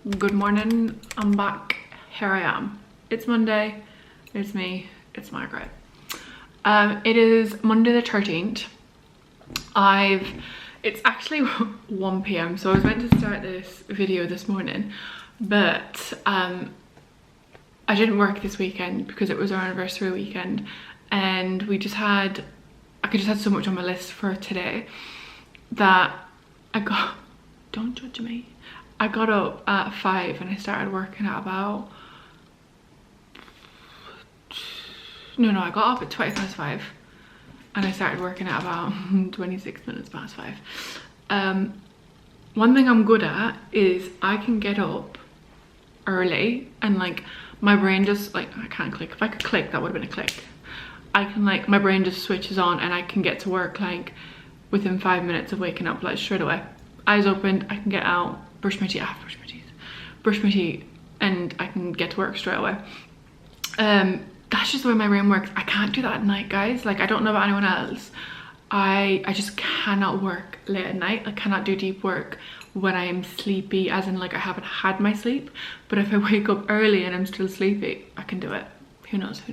Good morning, I'm back. Here I am. It's Monday, it's me, it's Margaret. It is Monday the 13th. It's actually 1 p.m, so I was meant to start this video this morning, but I didn't work this weekend because it was our anniversary weekend, and I just had so much on my list for today that don't judge me. I got up at 5 and I started working at about, I got up at 5:20 and I started working at about 26 minutes past 5. One thing I'm good at is I can get up early and like my brain just I can't click. If I could click, that would have been a click. I can my brain just switches on and I can get to work like within 5 minutes of waking up, like straight away. Eyes opened, I can get out, brush my teeth, and I can get to work straight away. That's just the way my brain works. I can't do that at night, guys. Like, I don't know about anyone else. I just cannot work late at night. I cannot do deep work when I am sleepy, as in like I haven't had my sleep. But if I wake up early and I'm still sleepy, I can do it. Who knows?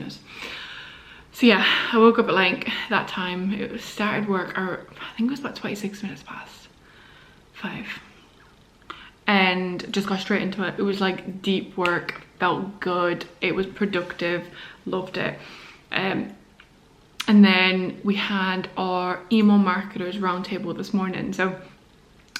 So yeah, I woke up at like that time. It started work, or I think it was about 26 minutes past 5. And just got straight into it. It was like deep work, felt good, it was productive, loved it. And then we had our email marketers roundtable this morning. So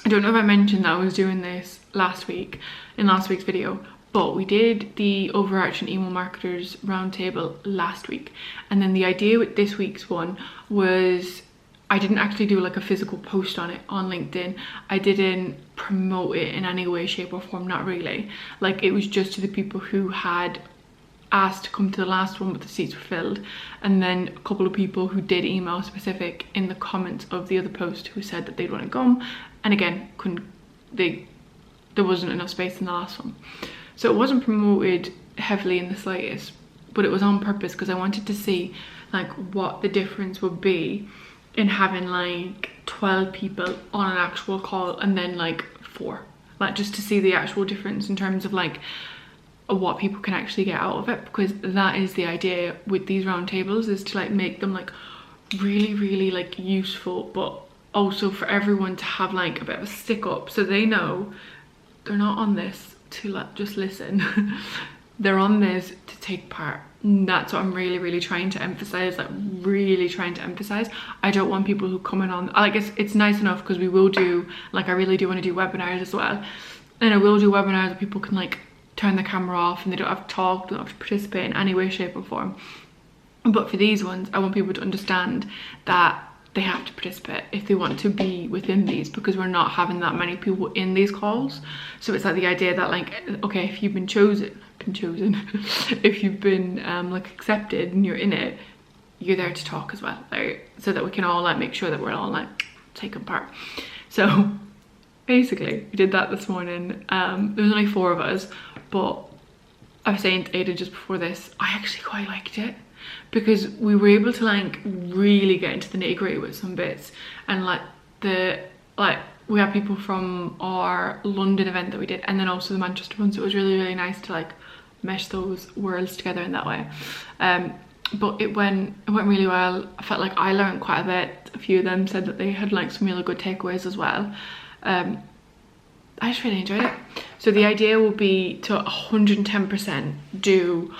I don't know if I mentioned that I was doing this last week in last week's video, but we did the overarching email marketers roundtable last week. And then the idea with this week's one was I didn't actually do like a physical post on it on LinkedIn. I didn't promote it in any way, shape or form, not really. Like, it was just to the people who had asked to come to the last one, but the seats were filled. And then a couple of people who did email specific in the comments of the other post who said that they'd want to come. And again, there wasn't enough space in the last one. So it wasn't promoted heavily in the slightest, but it was on purpose because I wanted to see like what the difference would be in having like 12 people on an actual call and then like 4, like just to see the actual difference in terms of like what people can actually get out of it, because that is the idea with these roundtables, is to like make them like really like useful, but also for everyone to have like a bit of a stick up, so they know they're not on this to like just listen. They're on this to take part. And that's what I'm really trying to emphasize, I don't want people who come in on, like, it's nice enough because we will do, like, I really do want to do webinars as well, and I will do webinars where people can like turn the camera off and they don't have to talk, they don't have to participate in any way, shape or form. But for these ones, I want people to understand that they have to participate if they want to be within these, because we're not having that many people in these calls. So it's like the idea that like, okay, if you've been chosen if you've been like accepted and you're in it, you're there to talk as well, like, so that we can all like make sure that we're all like taking part. So basically we did that this morning. There was only 4 of us, but I was saying to Ada just before this, I actually quite liked it because we were able to like really get into the nitty-gritty with some bits, and we had people from our London event that we did and then also the Manchester one, so it was really nice to like mesh those worlds together in that way. But it went really well. I felt like I learned quite a bit. A few of them said that they had like some really good takeaways as well. I just really enjoyed it. So the idea will be to 110% do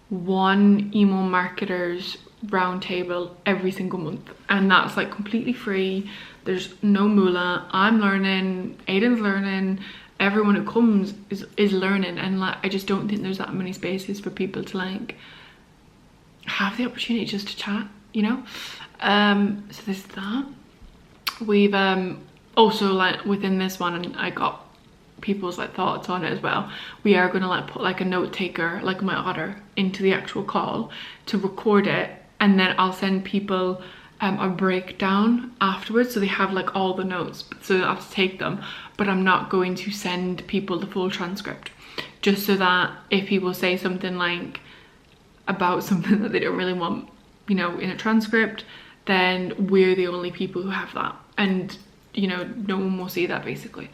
one email marketers roundtable every single month, and that's like completely free. There's no moolah. I'm learning, Aiden's learning, everyone who comes is learning, and like I just don't think there's that many spaces for people to like have the opportunity just to chat, you know. So there's that. We've also like within this one, and I got people's like thoughts on it as well, we are gonna like put like a note taker, like my otter, into the actual call to record it, and then I'll send people a breakdown afterwards, so they have like all the notes, so I have to take them, but I'm not going to send people the full transcript, just so that if people say something like about something that they don't really want, you know, in a transcript, then we're the only people who have that. And you know, no one will see that basically.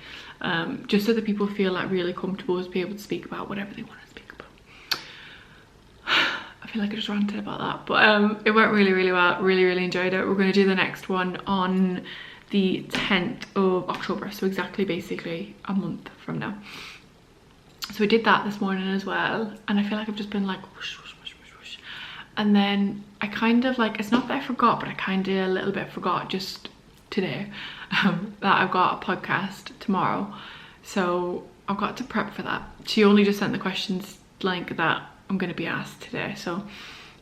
Just so that people feel like really comfortable to be able to speak about whatever they want to speak about. I feel like I just ranted about that, but it went really, really well. Really enjoyed it. We're going to do the next one on the 10th of October, so exactly basically a month from now. So we did that this morning as well, and I feel like I've just been like whoosh, whoosh, whoosh, whoosh, whoosh. And then I kind of like, it's not that I forgot, but I kind of a little bit forgot just today that I've got a podcast tomorrow, so I've got to prep for that. She only just sent the questions like that I'm going to be asked today, so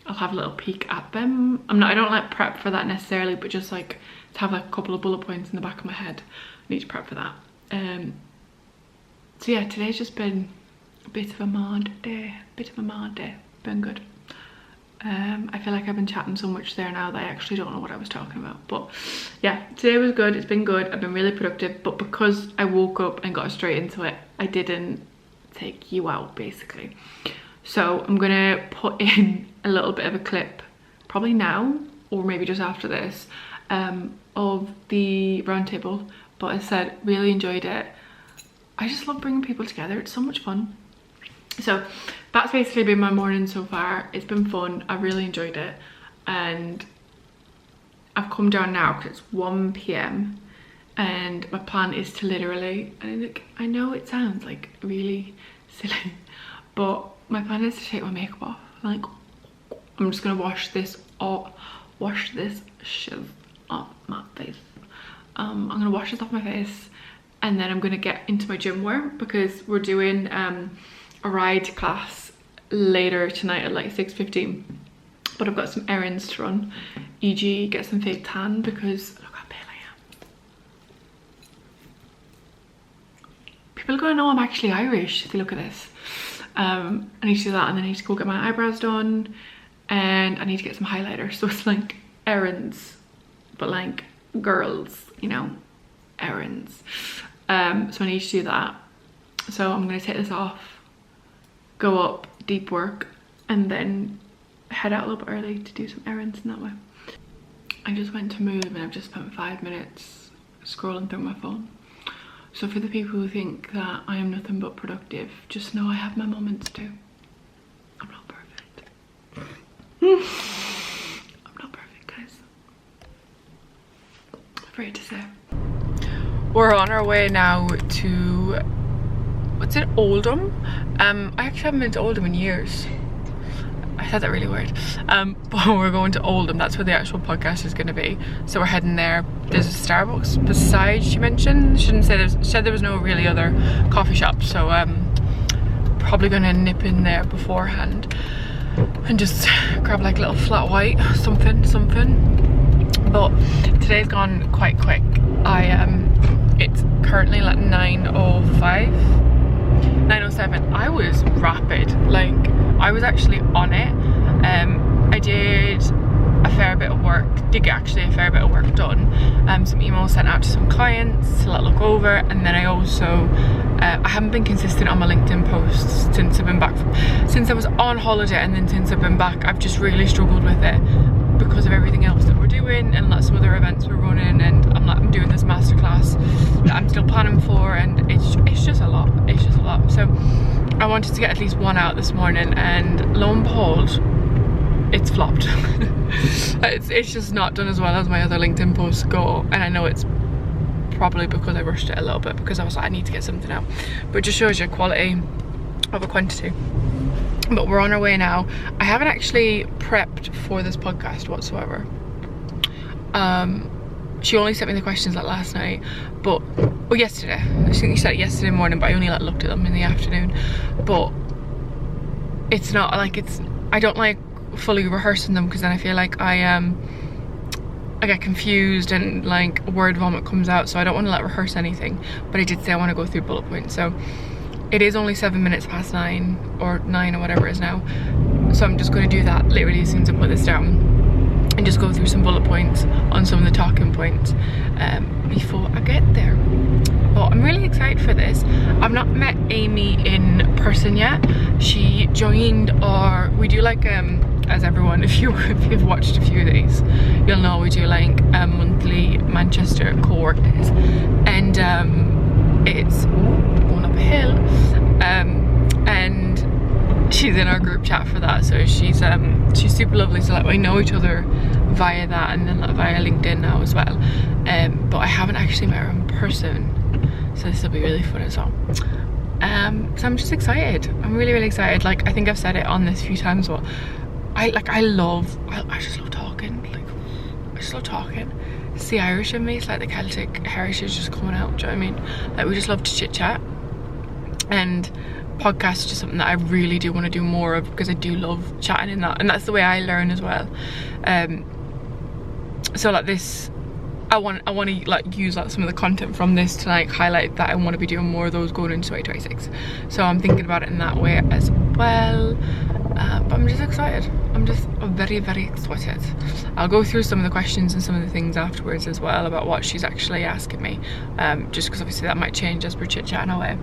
I'll have a little peek at them. I don't like prep for that necessarily, but just like to have like a couple of bullet points in the back of my head. I need to prep for that. So yeah, today's just been a bit of a mad day, been good. I feel like I've been chatting so much there now that I actually don't know what I was talking about, but yeah, today was good. It's been good. I've been really productive, but because I woke up and got straight into it, I didn't take you out basically. So I'm gonna put in a little bit of a clip, probably now or maybe just after this, of the roundtable. But I said, really enjoyed it. I just love bringing people together. It's so much fun. So that's basically been my morning so far. It's been fun. I really enjoyed it, and I've come down now because it's 1 p.m. and my plan is to literally, and I know it sounds like really silly, but my plan is to take my makeup off. Like, I'm just gonna wash this shit off my face. I'm gonna wash this off my face, and then I'm gonna get into my gym wear because we're doing a ride class later tonight at like 6:15. But I've got some errands to run, e.g. get some fake tan because look how pale I am. People are gonna know I'm actually Irish if they look at this. I need to do that, and then I need to go get my eyebrows done, and I need to get some highlighter. So it's like errands, but like girls, you know, errands. So I need to do that. So I'm gonna take this off, go up, deep work, and then head out a little bit early to do some errands in that way. I just went to move and I've just spent 5 minutes scrolling through my phone. So for the people who think that I am nothing but productive, just know I have my moments too. I'm not perfect. I'm not perfect, guys. I'm afraid to say. We're on our way now to, what's it, Oldham? I actually haven't been to Oldham in years. I said that really weird. But we're going to Oldham. That's where the actual podcast is going to be. So we're heading there. There's a Starbucks beside, she mentioned. She didn't say she said there was no really other coffee shop. So probably going to nip in there beforehand and just grab like a little flat white, something. But today's gone quite quick. It's currently like 9:05. 9:07. I was rapid, like I was actually on it. I did a fair bit of work, did get actually a fair bit of work done. Some emails sent out to some clients to look over, and then I also I haven't been consistent on my LinkedIn posts since I've been back since I was on holiday, and then since I've been back I've just really struggled with it because of everything else that we're doing and like some other events we're running, and I'm doing this masterclass that I'm still planning for, and it's just a lot. So I wanted to get at least one out this morning, and lo and behold, it's flopped. it's just not done as well as my other LinkedIn posts go, and I know it's probably because I rushed it a little bit because I was like, I need to get something out, but it just shows you quality over quantity. But we're on our way now. I haven't actually prepped for this podcast whatsoever. She only sent me the questions like last night, but yesterday. I think she said it yesterday morning, but I only like looked at them in the afternoon. But it's not like I don't like fully rehearsing them because then I feel like I get confused and like word vomit comes out, so I don't want to like rehearse anything. But I did say I want to go through bullet points, so it is only 7 minutes past 9 or 9 or whatever it is now, so I'm just going to do that literally as soon as I put this down and just go through some bullet points on some of the talking points before I get there. But I'm really excited for this. I've not met Amy in person yet. She joined we do like as everyone, if you've watched a few of these, you'll know we do like monthly Manchester co-workers, and it's going up a hill, and she's in our group chat for that, so she's super lovely. So like we know each other via that, and then like, via LinkedIn now as well, but I haven't actually met her in person, so this will be really fun as well. So I'm just excited. I'm really excited. Like, I think I've said it on this a few times, but I just love talking. Like, I just love talking. It's the Irish in me. It's like the Celtic heritage just coming out. Do you know what I mean? Like, we just love to chit chat, and podcast is just something that I really do want to do more of, because I do love chatting in that, and that's the way I learn as well. So like this, I want to like use like some of the content from this to like highlight that I want to be doing more of those going into 2026. So I'm thinking about it in that way as well. But I'm just excited. I'm just very excited. I'll go through some of the questions and some of the things afterwards as well about what she's actually asking me, just because obviously that might change as we're chit-chatting away.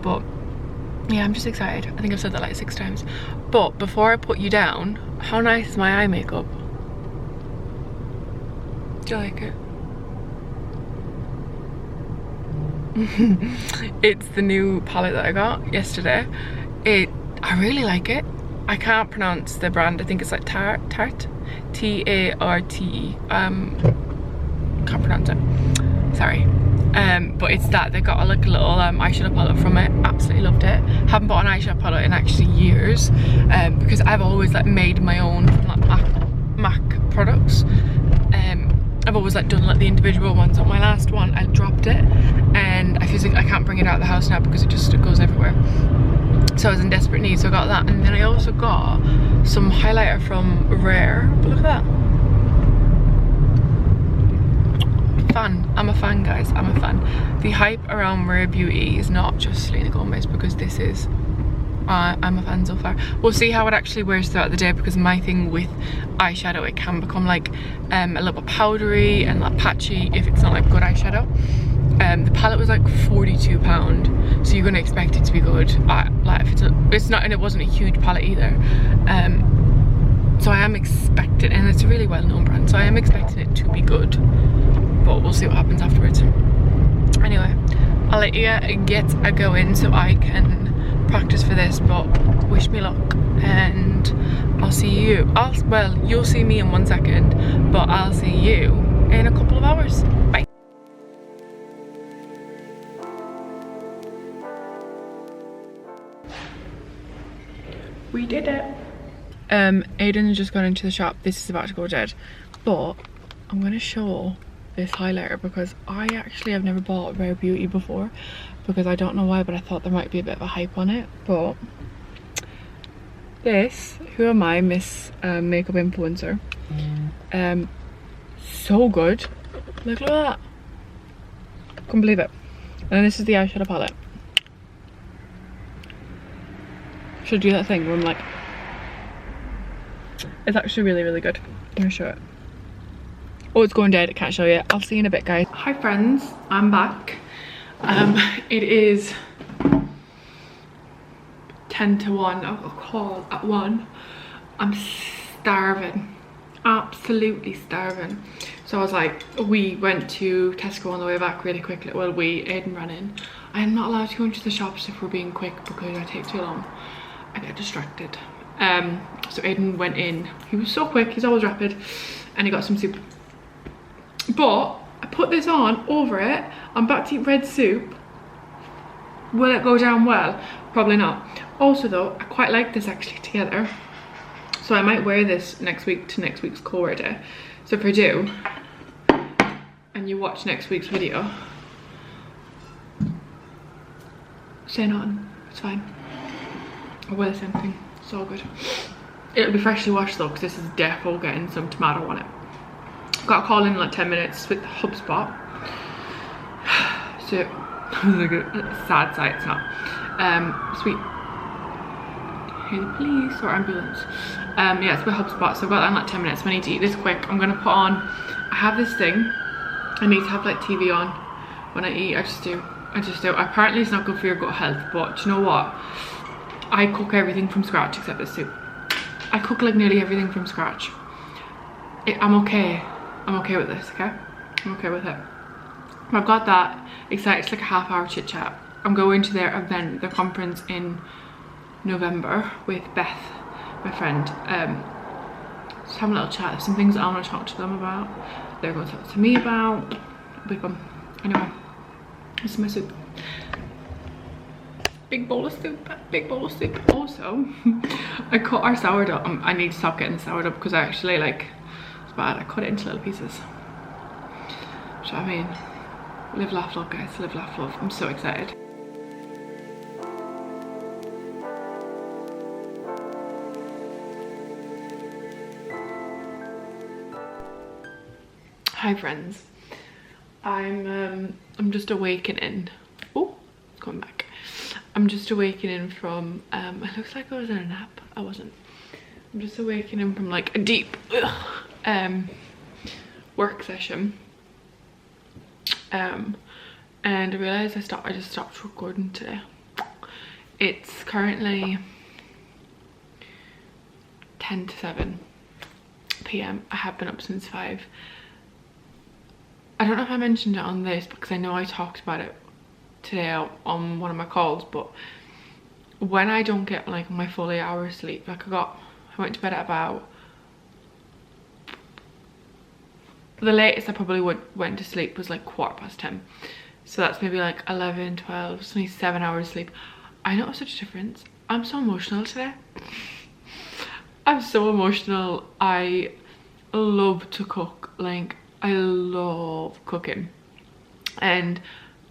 But yeah, I'm just excited. I think I've said that like 6 times. But before I put you down, how nice is my eye makeup? Do you like it? It's the new palette that I got yesterday. I really like it. I can't pronounce the brand. I think it's like Tarte, T-A-R-T-E. Can't pronounce it, sorry. But it's that they got like a little eyeshadow palette from it. Absolutely loved it. Haven't bought an eyeshadow palette in actually years, because I've always like made my own from like MAC products. I've always like done like the individual ones. On my last one I dropped it, and I physically I can't bring it out of the house now because it goes everywhere. So I was in desperate need, so I got that. And then I also got some highlighter from Rare. But look at that. I'm a fan, guys. I'm a fan. The hype around Rare Beauty is not just Selena Gomez, because this is I'm a fan so far. We'll see how it actually wears throughout the day, because my thing with eyeshadow, it can become like a little bit powdery and like patchy if it's not like good eyeshadow. The palette was like £42, so you're gonna expect it to be good. Like if it's not, and it wasn't a huge palette either. So I am expecting, and it's a really well-known brand, so I am expecting it to be good. But we'll see what happens afterwards. Anyway, I'll let you get a go in so I can practice for this, but wish me luck, and I'll see you. Well, you'll see me in 1 second, but I'll see you in a couple of hours. Bye. We did it. Aiden's just gone into the shop. This is about to go dead, but I'm gonna show this highlighter because I actually have never bought Rare Beauty before, because I don't know why, but I thought there might be a bit of a hype on it. But this, who am I, Miss Makeup Influencer, so good. Look at that, couldn't believe it. And this is the eyeshadow palette. Should do that thing where I'm like, it's actually really good. I'm gonna show it. Oh, it's going dead, I can't show you. I'll see you in a bit, guys. Hi friends, I'm back. It is 10 to 1. I've got a call at 1. I'm starving, absolutely starving. So I was like, we went to Tesco on the way back really quickly. Well, Aiden ran in. I am not allowed to go into the shops if we're being quick because I take too long. I get distracted. So Aiden went in. He was so quick, he's always rapid, and he got some soup. But I put this on over it. I'm about to eat red soup. Will it go down well? Probably not. Also though, I quite like this actually together, so I might wear this next week to next week's core day. So if I do, and you watch next week's video, say nothing, it's fine. I'll wear the same thing. So good. It'll be freshly washed though, because this is defo getting some tomato on it. Got a call in like 10 minutes with HubSpot. So it was like a sad sight, it's not. Sweet. Hear the police or ambulance. Yeah, it's with HubSpot, so I've got that in like 10 minutes. I need to eat this quick. I'm gonna put on, I have this thing. I need to have like TV on when I eat. I just do. Apparently it's not good for your gut health, but do you know what? I cook everything from scratch except the soup. I cook like nearly everything from scratch. I'm okay with this, okay? I'm okay with it. I've got that excited. It's like a half-hour chit chat. I'm going to their event, their conference in November with Beth, my friend. Just having a little chat. There's some things I want to talk to them about. They're going to talk to me about. Big one. Anyway, this is my soup. Big bowl of soup. Big bowl of soup. Also, I cut our sourdough. I need to stop getting the sourdough because I actually like, it's bad. I cut it into little pieces. So I mean, live, laugh, love, guys. Live, laugh, love. I'm so excited. Hi friends, I'm just awakening. Oh, it's coming back. I'm just awakening from it looks like I was in a nap. I wasn't. I'm just awakening from like a deep work session. And I realized I just stopped recording today. It's currently 10 to 7 p.m. I have been up since 5. I don't know if I mentioned it on this because I know I talked about it today on one of my calls, but when I don't get like my full 8 hours sleep, like I went to bed at about, the latest I probably went to sleep was like 10:15. So that's maybe like 11, 12, it's only 7 hours sleep. I noticed such a difference. I'm so emotional today. I'm so emotional. I love to cook, like I love cooking, and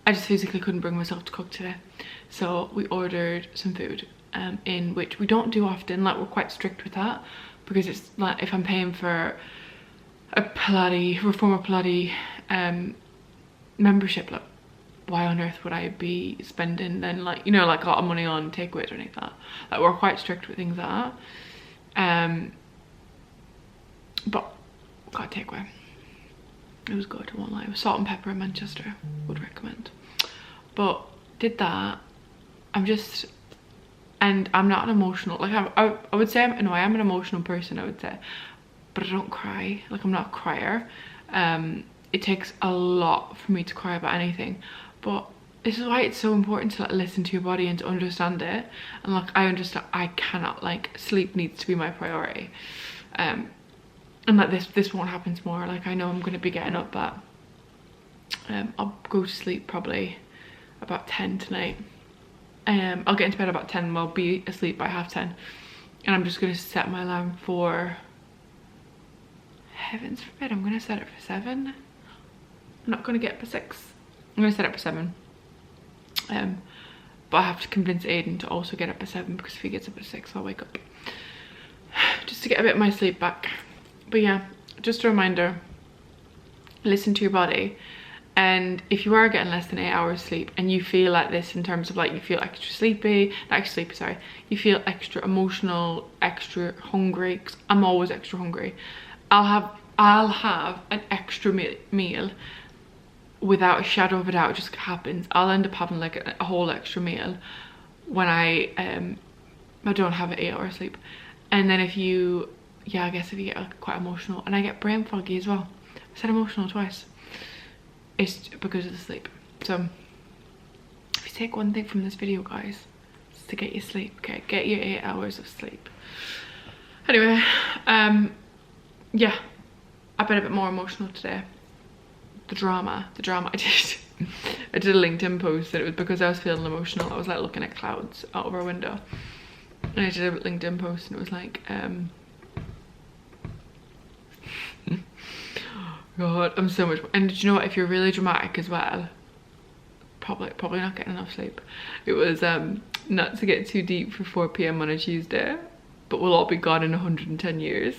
I just physically couldn't bring myself to cook today. So we ordered some food, in which we don't do often. Like we're quite strict with that because it's like if I'm paying for a reformer Pilates membership, like why on earth would I be spending then like, you know, like a lot of money on takeaways or anything like that. Like we're quite strict with things like that. But got takeaway. It was good, I won't lie. It was salt and pepper in Manchester, would recommend. But did that. And I'm not an emotional, like I would say, no, I am an emotional person, I would say, but I don't cry. Like I'm not a crier. It takes a lot for me to cry about anything, but this is why it's so important to like listen to your body and to understand it. And like I understand, I cannot, like sleep needs to be my priority. And like this won't happen tomorrow. Like I know I'm going to be getting up at I'll go to sleep probably about 10 tonight. I'll get into bed about 10 and I'll be asleep by 10:30, and I'm just going to set my alarm for, heavens forbid, I'm going to set it for 7. I'm not going to get up for 6. I'm going to set it for 7. But I have to convince Aiden to also get up at 7 because if he gets up at 6 I'll wake up just to get a bit of my sleep back. But yeah, just a reminder, listen to your body. And if you are getting less than 8 hours sleep and you feel like this in terms of like you feel extra sleepy, not extra sleepy, sorry, you feel extra emotional, extra hungry, because I'm always extra hungry, I'll have an extra meal without a shadow of a doubt. It just happens. I'll end up having like a whole extra meal when I don't have an 8 hour sleep. And then if you, yeah, I guess if you get like quite emotional, and I get brain foggy as well. I said emotional twice. It's because of the sleep. So if you take one thing from this video, guys, it's to get your sleep, okay? Get your 8 hours of sleep. Anyway, yeah, I've been a bit more emotional today. The drama I did. I did a LinkedIn post and it was because I was feeling emotional. I was like looking at clouds out of our window. And I did a LinkedIn post and it was like, God, I'm so much. And did you know what? If you're really dramatic as well, probably not getting enough sleep. It was not to get too deep for 4 p.m. on a Tuesday, but we'll all be gone in 110 years,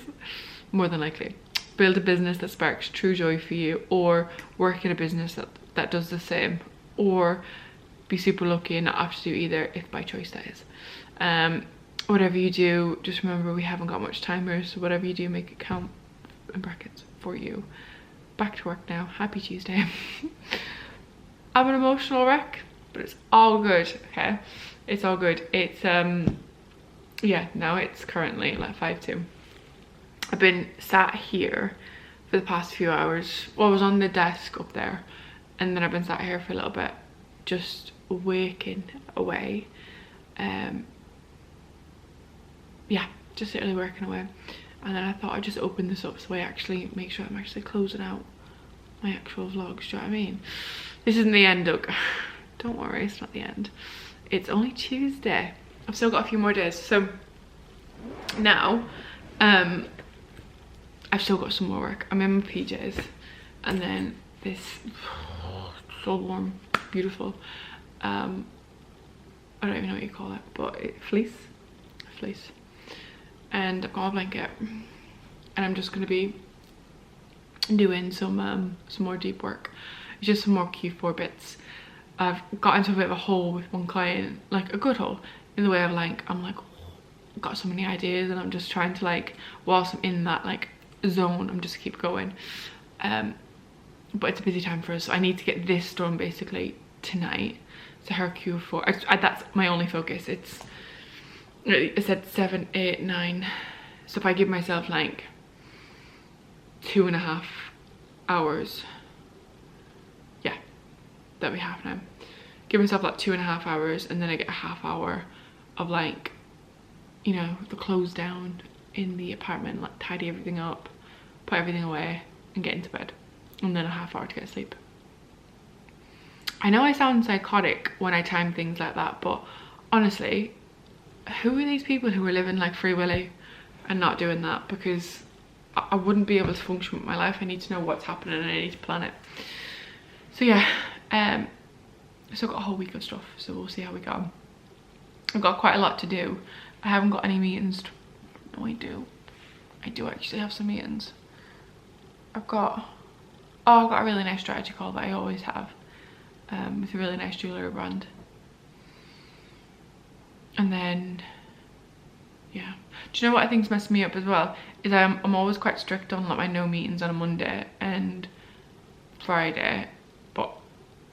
more than likely. Build a business that sparks true joy for you, or work in a business that does the same, or be super lucky and not have to do either, if by choice that is. Whatever you do, just remember we haven't got much time here, so whatever you do, make it count, in brackets, for you. Back to work now. Happy Tuesday. I'm an emotional wreck, but it's all good, okay? It's all good. It's yeah, now it's currently like 5:02. I've been sat here for the past few hours. Well, I was on the desk up there, and then I've been sat here for a little bit, just waking away. Yeah, just literally working away. And then I thought I'd just open this up so I actually make sure I'm actually closing out my actual vlogs. Do you know what I mean? This isn't the end, Doug. Don't worry, it's not the end. It's only Tuesday. I've still got a few more days. So now, I've still got some more work. I'm in my PJs, and then this, so warm, beautiful. I don't even know what you call it, but fleece, and I've got a blanket, and I'm just gonna be doing some more deep work. It's just some more Q4 bits. I've got into a bit of a hole with one client, like a good hole, in the way of like, I'm like, I've got so many ideas, and I'm just trying to like, whilst I'm in that like zone, I'm just keep going. But it's a busy time for us, so I need to get this done basically tonight. So her Q4, that's my only focus. It said 7, 8, 9. So if I give myself like 2.5 hours, yeah, that'll be half now. Give myself like 2.5 hours, and then I get a half hour of like, you know, the close down in the apartment, like tidy everything up, put everything away, and get into bed, and then a half hour to get sleep. I know I sound psychotic when I time things like that, but honestly, who are these people who are living like Free Willy and not doing that? Because I wouldn't be able to function with my life. I need to know what's happening, and I need to plan it. So yeah, I've still got a whole week of stuff, so we'll see how we go. I've got quite a lot to do. I haven't got any meetings. No, I do actually have some meetings. I've got a really nice strategy call that I always have, with a really nice jewellery brand. And then, yeah. Do you know what I think's messed me up as well? Is I'm always quite strict on like my no meetings on a Monday and Friday, but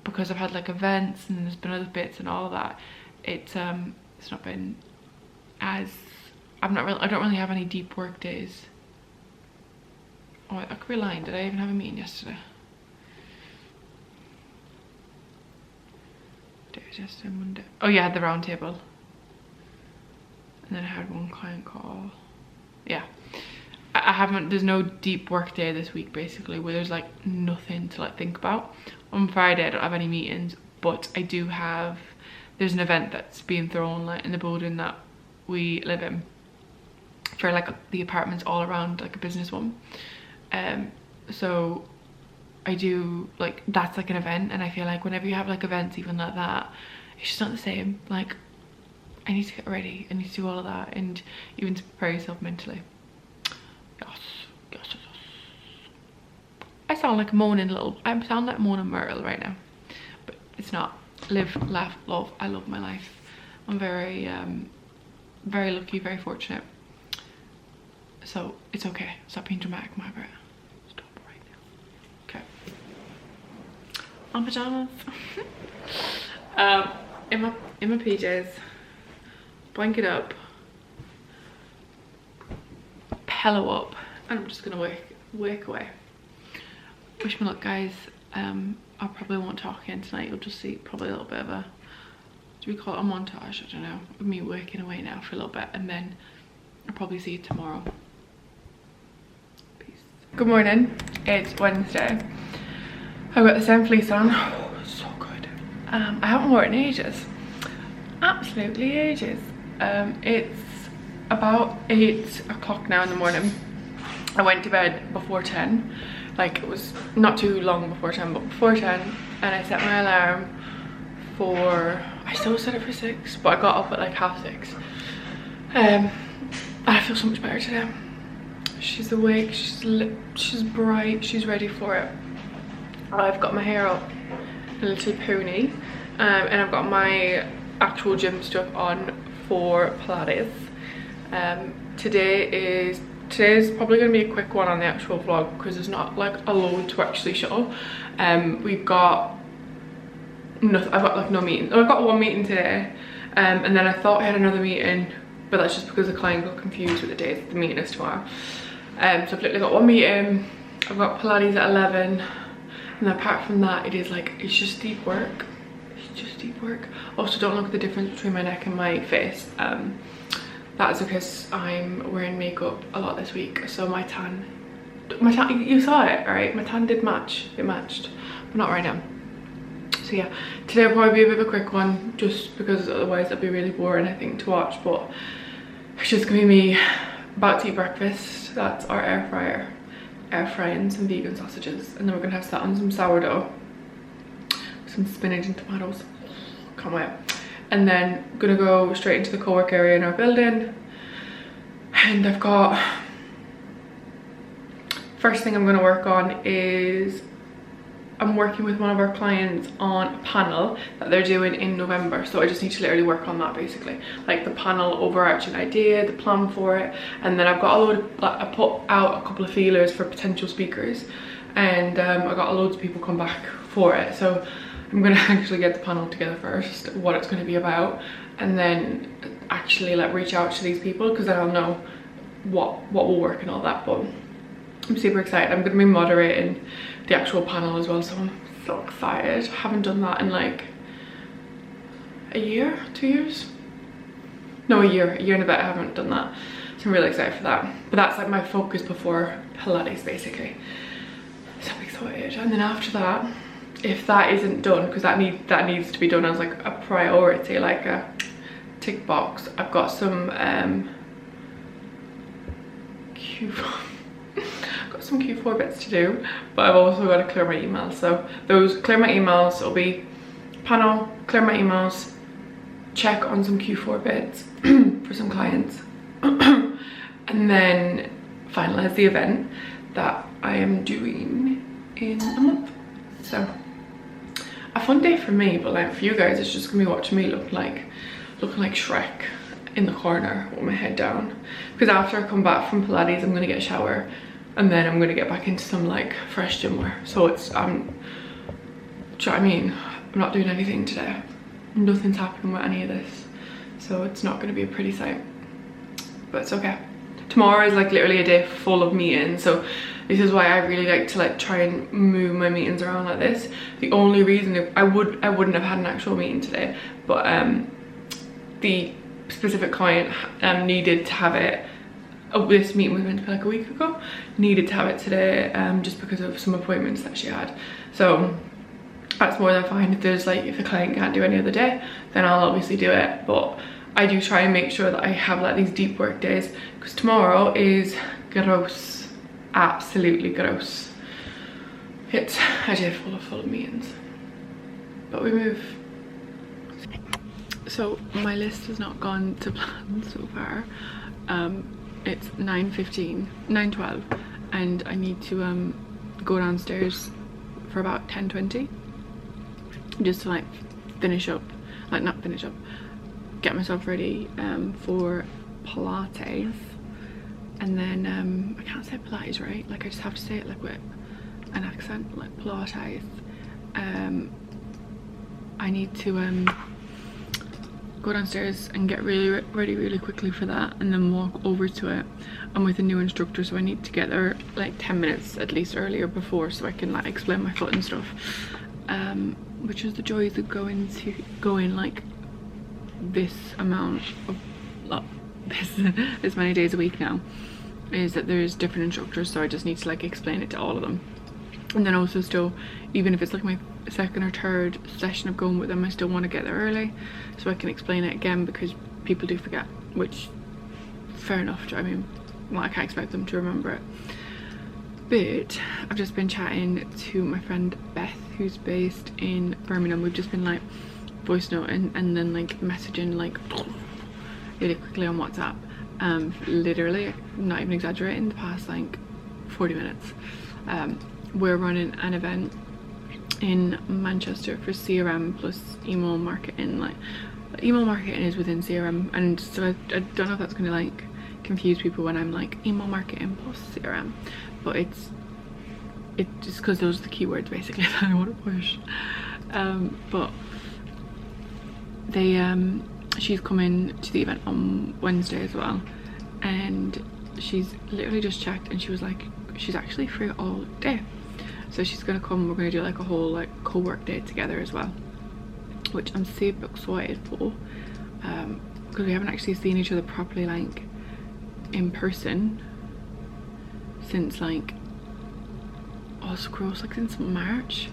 because I've had like events and there's been other bits and all of that, it's not been as, I don't really have any deep work days. Oh, I could be lying. Did I even have a meeting yesterday? Day was yesterday, Monday. Oh yeah, the round table. And then I had one client call. Yeah, I haven't, there's no deep work day this week basically, where there's like nothing to like think about. On Friday I don't have any meetings, but I do have, there's an event that's being thrown like in the building that we live in for like the apartments all around, like a business one. So I do like, that's like an event, and I feel like whenever you have like events even like that, it's just not the same. Like, I need to get ready, I need to do all of that, and even to prepare yourself mentally. Yes. I sound like a moaning Myrtle right now, but it's not. Live, laugh, love. I love my life. I'm very lucky, very fortunate. So it's okay. Stop being dramatic, Margaret. Stop right now. Okay. On pajamas. In my PJs. Blanket up. Pillow up. And I'm just gonna wake away. Wish me luck, guys. I probably won't talk again tonight. You'll just see probably a little bit of a, do we call it a montage? I don't know. Of me working away now for a little bit, and then I'll probably see you tomorrow. Peace. Good morning. It's Wednesday. I've got the same fleece on. Oh, it's so good. I haven't worn it in ages. Absolutely ages. It's about 8 o'clock now in the morning. I went to bed before 10. Like, it was not too long before 10, but before 10, and I set my alarm for, I still set it for 6, but I got up at like 6:30. And I feel so much better today. She's awake, she's bright, she's ready for it. I've got my hair up a little pony, and I've got my actual gym stuff on for Pilates. Today's probably going to be a quick one on the actual vlog, because there's not like a load to actually show. We've got nothing. I've got like no meeting. I've got one meeting today, and then I thought I had another meeting but that's just because the client got confused with the days the meeting is tomorrow. So I've literally got one meeting, I've got Pilates at 11, and apart from that, it's just deep work. It's just deep work. Also, don't look at the difference between my neck and my face. That's because I'm wearing makeup a lot this week, so my tan, you saw it, right? My tan did match, it matched, but not right now. So yeah, today will probably be a bit of a quick one, just because otherwise it'll be really boring, I think, to watch. But it's just gonna be me about to eat breakfast. That's our air fryer, air frying some vegan sausages, and then we're gonna have sat on some sourdough, some spinach and tomatoes. Can't wait. And then I'm gonna go straight into the co-work area in our building, and I've got, first thing I'm gonna work on is I'm working with one of our clients on a panel that they're doing in November. So I just need to literally work on that, basically, like the panel overarching idea, the plan for it. And then I've got a load of, like, I put out a couple of feelers for potential speakers, and I got loads of people come back for it. So I'm gonna actually get the panel together first, what it's gonna be about, and then actually like reach out to these people, because then I'll know what will work and all that. But I'm super excited. I'm gonna be moderating the actual panel as well, so I'm so excited. I haven't done that in like a year, 2 years? No, a year and a bit I haven't done that. So I'm really excited for that. But that's like my focus before Pilates, basically. So I'm excited. And then after that, if that isn't done, because that needs to be done as like a priority, like a tick box, I've got some some Q4 bits to do, but I've also got to clear my emails. So those clear my emails will be panel, clear my emails, check on some Q4 bits for some clients, and then finalize the event that I am doing in a month. So a fun day for me, but like for you guys, it's just gonna be watching me looking like Shrek in the corner with my head down. Because after I come back from Pilates, I'm gonna get a shower, and then I'm gonna get back into some like fresh gym wear. So it's, do you know what I mean? I'm not doing anything today. Nothing's happening with any of this. So it's not gonna be a pretty sight, but it's okay. Tomorrow is like literally a day full of meetings. So this is why I really like to like try and move my meetings around like this. The only reason I wouldn't have had an actual meeting today, but the specific client needed to have it. This meeting was meant to be like a week ago, needed to have it today, just because of some appointments that she had. So that's more than fine. If the client can't do any other day, then I'll obviously do it. But I do try and make sure that I have like these deep work days, because tomorrow is gross, absolutely gross. It's a day full of meetings, but we move. So my list has not gone to plan so far. It's 9:12, and I need to go downstairs for about 10:20, just to like get myself ready for Pilates. And then I can't say Pilates, right? Like I just have to say it like with an accent, like Pilates. I need to go downstairs and get really ready really quickly for that, and then walk over to it. I'm with a new instructor, so I need to get there like 10 minutes at least earlier before, so I can like explain my foot and stuff, which is the joys of going like this amount of this many days a week now, is that there's different instructors, so I just need to like explain it to all of them. And then also still, even if it's like my second or third session of going with them, I still want to get there early so I can explain it again, because people do forget, which fair enough. I mean, well, I can't expect them to remember it. But I've just been chatting to my friend Beth, who's based in Birmingham. We've just been like voice noting and then like messaging like really quickly on WhatsApp. Literally, not even exaggerating, the past like 40 minutes. We're running an event in Manchester for CRM plus email marketing. Like email marketing is within CRM, and so I don't know if that's gonna like confuse people when I'm like email marketing plus CRM, but it's just because those are the keywords basically that I want to push. But they she's coming to the event on Wednesday as well, and she's literally just checked and she was like, she's actually free all day, so she's gonna come. We're gonna do like a whole like co-work day together as well, which I'm super excited for, because we haven't actually seen each other properly like in person since like, oh it's gross, like since March.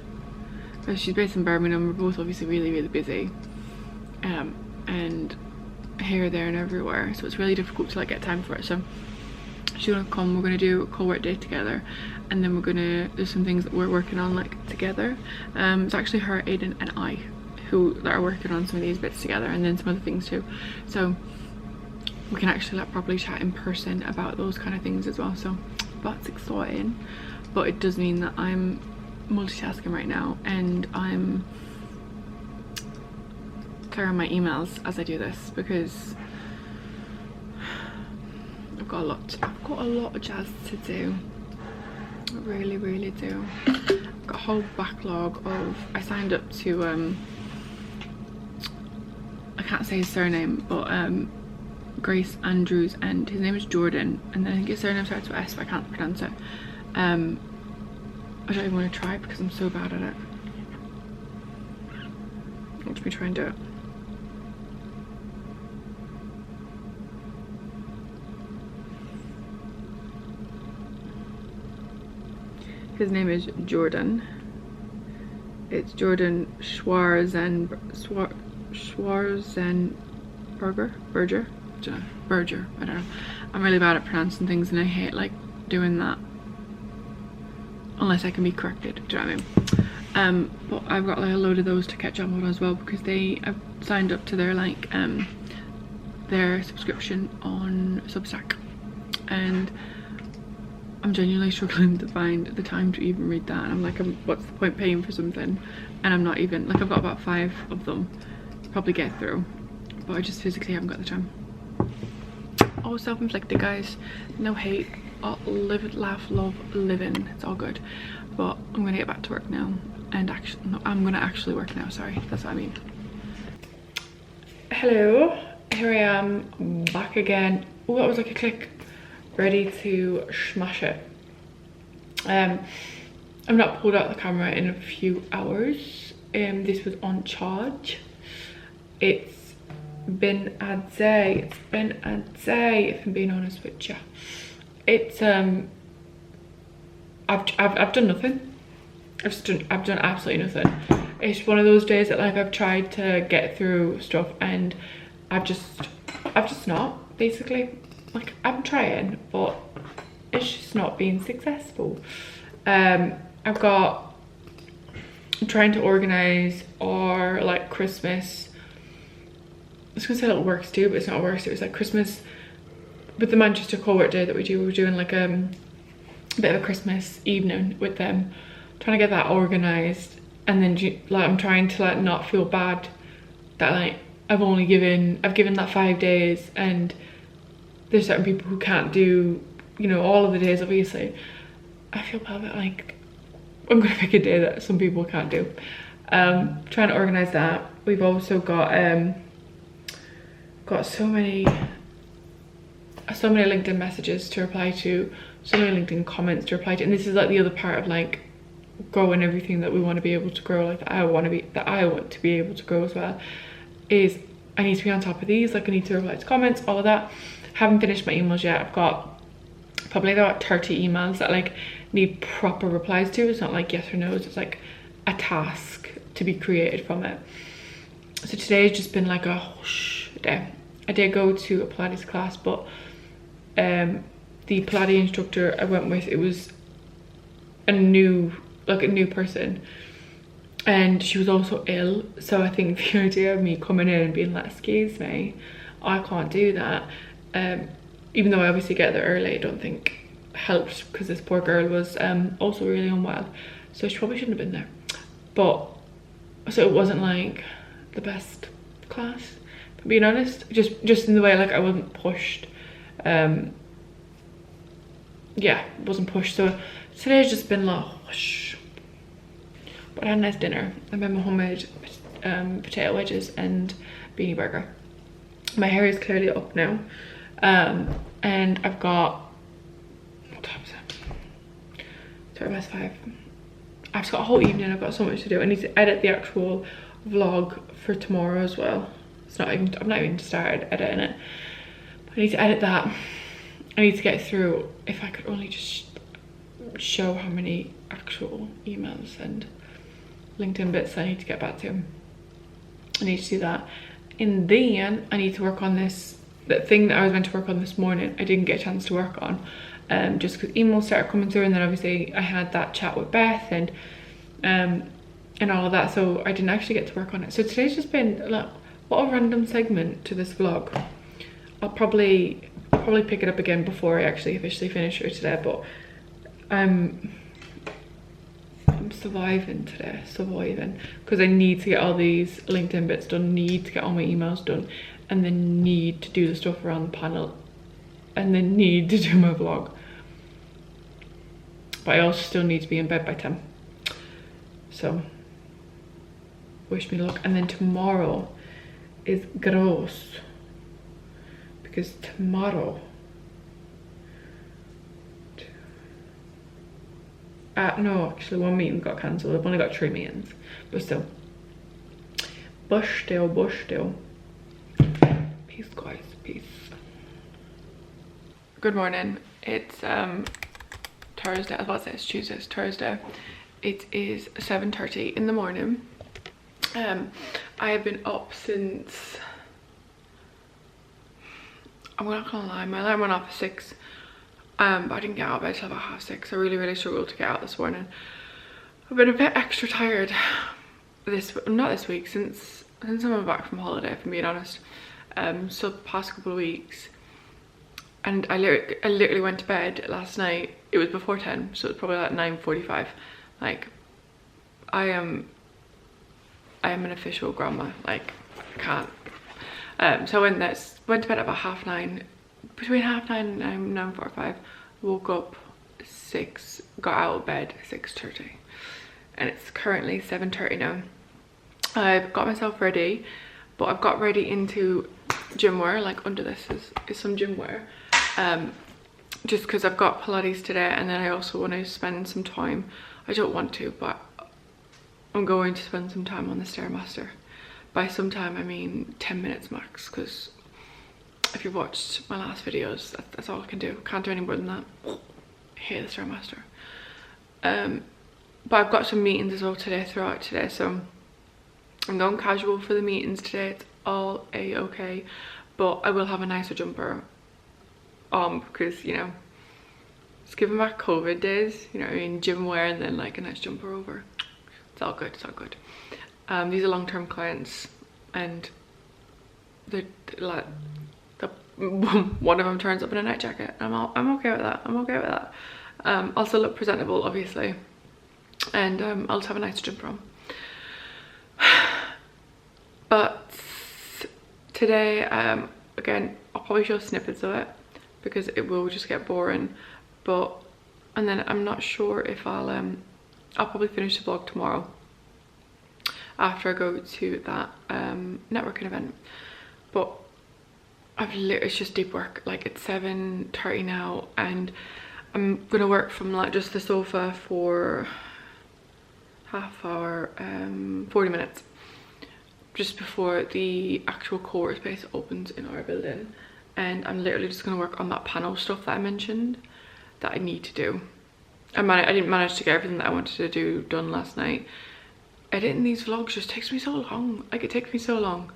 Because she's based in Birmingham, we're both obviously really busy, and here, there and everywhere, so it's really difficult to like get time for it. So she's gonna come, we're gonna do a co-work day together, and then we're gonna do some things that we're working on like together. It's actually her, Aiden and I that are working on some of these bits together, and then some other things too, so we can actually like properly chat in person about those kind of things as well. So that's exciting, but it does mean that I'm multitasking right now, and I'm clearing my emails as I do this, because I've got a lot of jazz to do. I really do. I've got a whole backlog of, I signed up to I can't say his surname, but Grace Andrews, and his name is Jordan, and then I think his surname starts with S, but I can't pronounce it. I don't even want to try because I'm so bad at it. Let me try and do it. His name is Jordan. It's Jordan Schwarzenberger. Berger. I don't know. I'm really bad at pronouncing things, and I hate like doing that unless I can be corrected. Do you know what I mean? But I've got like a load of those to catch up on as well, because I've signed up to their like their subscription on Substack, and I'm genuinely struggling to find the time to even read that. And I'm like, what's the point paying for something? And I'm not even, like, I've got about 5 of them to probably get through, but I just physically haven't got the time. All self-inflicted, guys. No hate. Oh, live, laugh, love, living. It's all good. But I'm gonna get back to work now. And actually, no, I'm gonna actually work now. Sorry, that's what I mean. Hello, here I am back again. Oh, that was like a click. Ready to smash it. I've not pulled out the camera in a few hours. This was on charge. It's been a day. If I'm being honest with you. It's I've done nothing. I've done absolutely nothing. It's one of those days that like I've tried to get through stuff, and I've just not, basically. Like, I'm trying, but it's just not being successful. I'm trying to organize our like Christmas, I was gonna say little works too, but it's not works. It was like Christmas with the Manchester co-work day that we do. We're doing like a bit of a Christmas evening with them, trying to get that organized. And then like I'm trying to like not feel bad that like I've given that 5 days, and there's certain people who can't do, you know, all of the days, obviously. I feel bad that like I'm gonna pick a day that some people can't do. Trying to organize that. We've also got so many LinkedIn messages to reply to, so many LinkedIn comments to reply to, and this is like the other part of like growing everything that we want to be able to grow, like that I want to be able to grow as well, is I need to be on top of these. Like I need to reply to comments, all of that. Haven't finished my emails yet. I've got probably about 30 emails that like need proper replies to. It's not like yes or no's, it's like a task to be created from it. So today's just been like a whoosh day. I did go to a Pilates class, but the Pilates instructor I went with, it was a new person, and she was also ill. So I think the idea of me coming in and being like, excuse me, I can't do that, even though I obviously get there early, I don't think helped, because this poor girl was also really unwell, so she probably shouldn't have been there. But so it wasn't like the best class, to be honest, just in the way like I wasn't pushed. Yeah, wasn't pushed. So today's just been like whoosh. But I had a nice dinner. I made my homemade potato wedges and beanie burger. My hair is clearly up now. And I've got, what time is it? 5:30. I've just got a whole evening. I've got so much to do. I need to edit the actual vlog for tomorrow as well. I've not even started editing it. But I need to edit that. I need to get through, if I could only just show how many actual emails and LinkedIn bits I need to get back to. I need to do that. And then I need to work on this, that thing that I was meant to work on this morning. I didn't get a chance to work on, just because emails started coming through, and then obviously I had that chat with Beth and all of that, so I didn't actually get to work on it. So today's just been, look, what a random segment to this vlog. I'll probably pick it up again before I actually officially finish it today, but I'm surviving today, because I need to get all these LinkedIn bits done, need to get all my emails done, and then need to do the stuff around the panel, and then need to do my vlog. But I also still need to be in bed by 10. So wish me luck. And then tomorrow is gross, because tomorrow no, actually one meeting got cancelled. I've only got 3 meetings, but still. Bush still. Peace guys, peace. Good morning. It's Thursday. I was about to say it's Tuesday, it's Thursday. It is 7:30 in the morning. I have been up since, I'm not gonna lie, my alarm went off at 6. But I didn't get out of bed till about 6:30. I really struggled to get out this morning. I've been a bit extra tired not this week, since I'm back from holiday, if I'm being honest. So the past couple of weeks, and I literally went to bed last night. It was before 10, so it was probably like 9:45. Like, I am an official grandma. Like, I can't. So I went to bed at about 9:30. Between 9:30 and 9:45, woke up 6, got out of bed 6:30, and it's currently 7:30 now. I've got myself ready, but I've got ready into gym wear. Like, under this is some gym wear, just because I've got Pilates today, and then I also want to spend some time. I don't want to, but I'm going to spend some time on the Stairmaster. By some time I mean 10 minutes max, because if you've watched my last videos, that's all I can do. Can't do any more than that. I hate the Stairmaster. But I've got some meetings as well throughout today, so I'm going casual for the meetings today. It's all a-okay, but I will have a nicer jumper on, because, you know, it's giving back COVID days, you know what I mean, gym wear and then like a nice jumper over. It's all good, it's all good. These are long-term clients, and they're like, one of them turns up in a night jacket. I'm okay with that. I'm okay with that. I'll still look presentable, obviously, and I'll just have a nice jumper on. But today, again, I'll probably show snippets of it, because it will just get boring. And then I'm not sure if I'll probably finish the vlog tomorrow after I go to that networking event. But it's just deep work. Like, it's 7:30 now, and I'm gonna work from like just the sofa for half hour, 40 minutes, just before the actual core space opens in our building. And I'm literally just gonna work on that panel stuff that I mentioned that I need to do. I didn't manage to get everything that I wanted to do done last night. Editing these vlogs just takes me so long. Like, it takes me so long.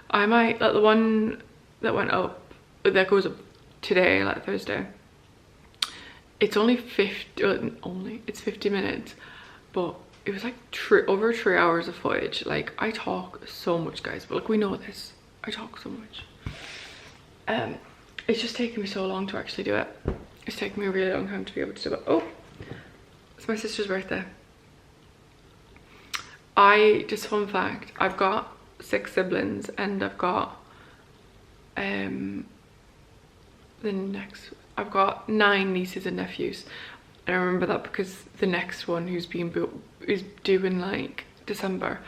I might, like the one that went up, that goes up today, like Thursday, it's only 50 minutes, but it was like over 3 hours of footage. Like, I talk so much, guys, but like, we know this, I talk so much. It's just taking me so long to actually do it. It's taken me a really long time to be able to do it. Oh, it's my sister's birthday. Just fun fact, I've got 6 siblings, and I've got I've got 9 nieces and nephews. And I remember that because the next one who's due in like December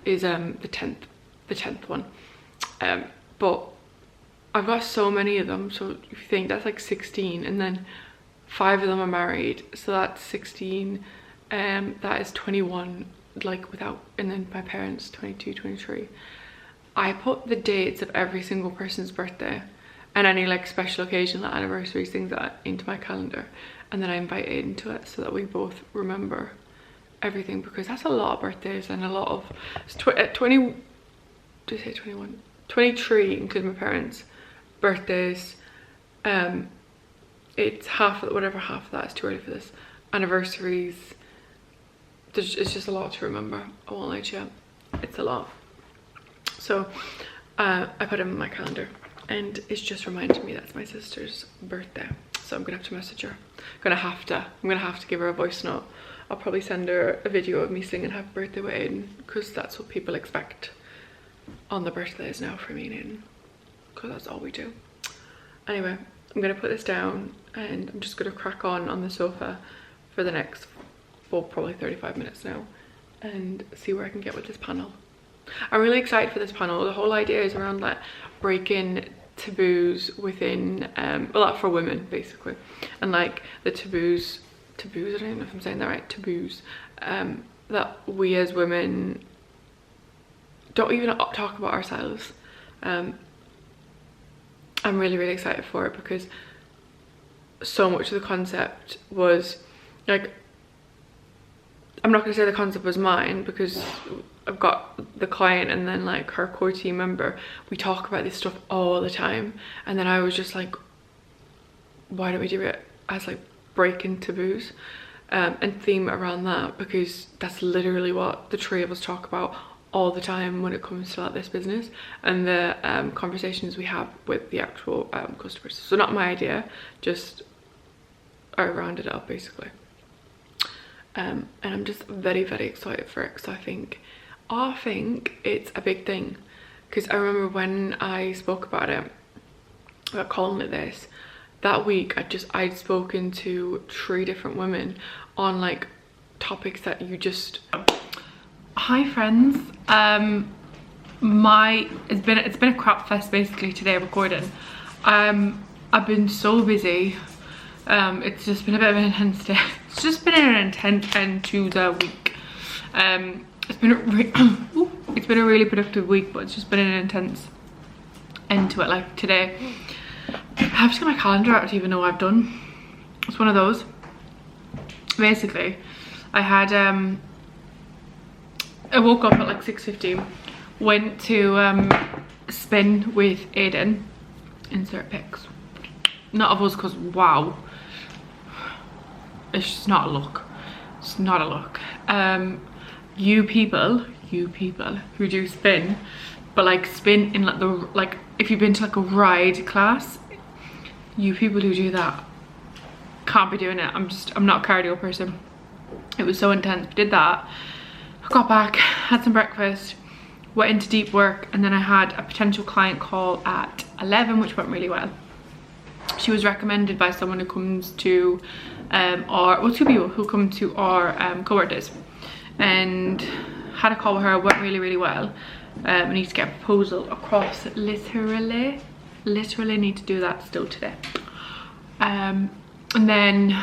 is the 10th one. But I've got so many of them. So if you think that's like 16, and then 5 of them are married, so that's 16. That is 21, like without, and then my parents 22, 23. I put the dates of every single person's birthday and any like special occasion, like anniversaries, things like that, into my calendar, and then I invite Aiden into it so that we both remember everything, because that's a lot of birthdays and a lot of 20, did I say 21? 23, including my parents' birthdays. It's half of whatever half of that is too early for this. Anniversaries. It's just a lot to remember. I won't lie to you, it's a lot. So I put him in my calendar, and it's just reminding me that's my sister's birthday. So I'm gonna have to message her. I'm gonna have to give her a voice note. I'll probably send her a video of me singing happy birthday with Aiden, because that's what people expect on the birthdays now for me and Aiden, because that's all we do. Anyway, I'm gonna put this down and I'm just gonna crack on the sofa for the next, well, probably 35 minutes now, and see where I can get with this panel. I'm really excited for this panel. The whole idea is around like breaking taboos within, well, for women basically, and like the taboos, I don't even know if I'm saying that right, taboos, that we as women don't even talk about ourselves. I'm really excited for it, because so much of the concept was like, I'm not going to say the concept was mine, because I've got the client and then like her core team member, we talk about this stuff all the time, and then I was just like, why don't we do it as like breaking taboos, and theme around that, because that's literally what the three of us talk about all the time when it comes to like this business, and the conversations we have with the actual customers. So not my idea, just I rounded it up basically. And I'm just very excited for it, because I think it's a big thing, because I remember when I spoke about it, about calling it this, that week I'd spoken to 3 different women on like topics that you just... Hi friends, it's been a crap fest basically today recording. I've been so busy. It's just been a bit of an intense day. It's just been an intense end to the week. It's been a really productive week, but it's just been an intense end to it. Like today, I have to get my calendar out to even know what I've done. It's one of those. Basically, I had I woke up at like 6:15, went to spin with Aiden, insert pics. Not of us, because wow, it's just not a look. It's not a look. You people who do spin, but like spin in like if you've been to like a ride class, you people who do that can't be doing it. I'm not a cardio person. It was so intense. We did that. I got back, had some breakfast, went into deep work, and then I had a potential client call at 11, which went really well. She was recommended by someone who comes to 2 people who come to our co-work days, and had a call with her. Went really well. I need to get a proposal across, literally need to do that still today. And then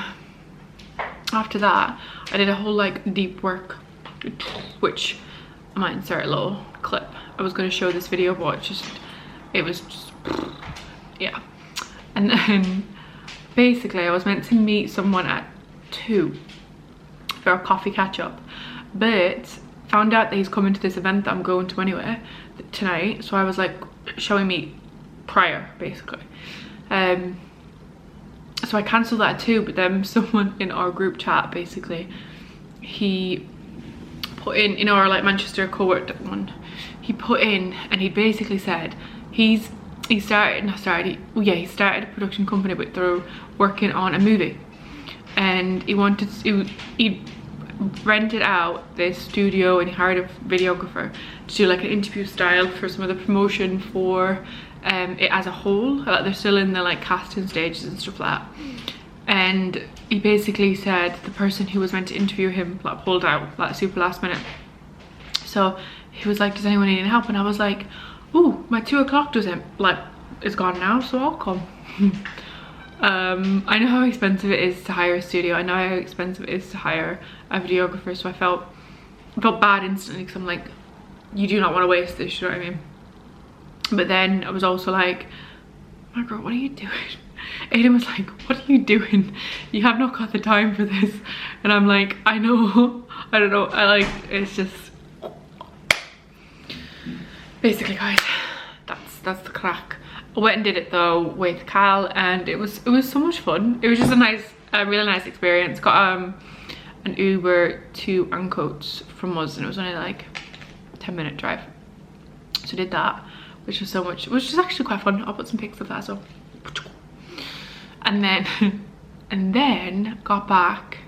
after that I did a whole like deep work, which I might insert a little clip. I was going to show this video, but it was just yeah. And then basically I was meant to meet someone at 2 for a coffee catch up, but found out that he's coming to this event that I'm going to anyway tonight, so I was like, shall we meet prior basically? So I cancelled that at 2, but then someone in our group chat, basically he put in our like Manchester co-work one, he put in, and he basically said he started a production company, but they're working on a movie, and he rented out this studio and he hired a videographer to do like an interview style for some of the promotion for it as a whole. Like they're still in the like casting stages and stuff like that, and he basically said the person who was meant to interview him like pulled out like super last minute. So he was like, does anyone need any help? And I was like, oh, my 2 o'clock does like is gone now, so I'll come. I know how expensive it is to hire a studio. I know how expensive it is to hire a videographer, so I felt bad instantly, because I'm like, you do not want to waste this, you know what I mean? But then I was also like, my girl, what are you doing? Aiden was like, what are you doing? You have not got the time for this. And I'm like, I know. I don't know. I like, it's just, basically, guys, that's the crack. I went and did it though with Cal, and it was so much fun. It was just a really nice experience. Got an Uber to Ancoats from us, and it was only like a 10-minute drive. So did that, which was actually quite fun. I'll put some pics of that as well. And then got back,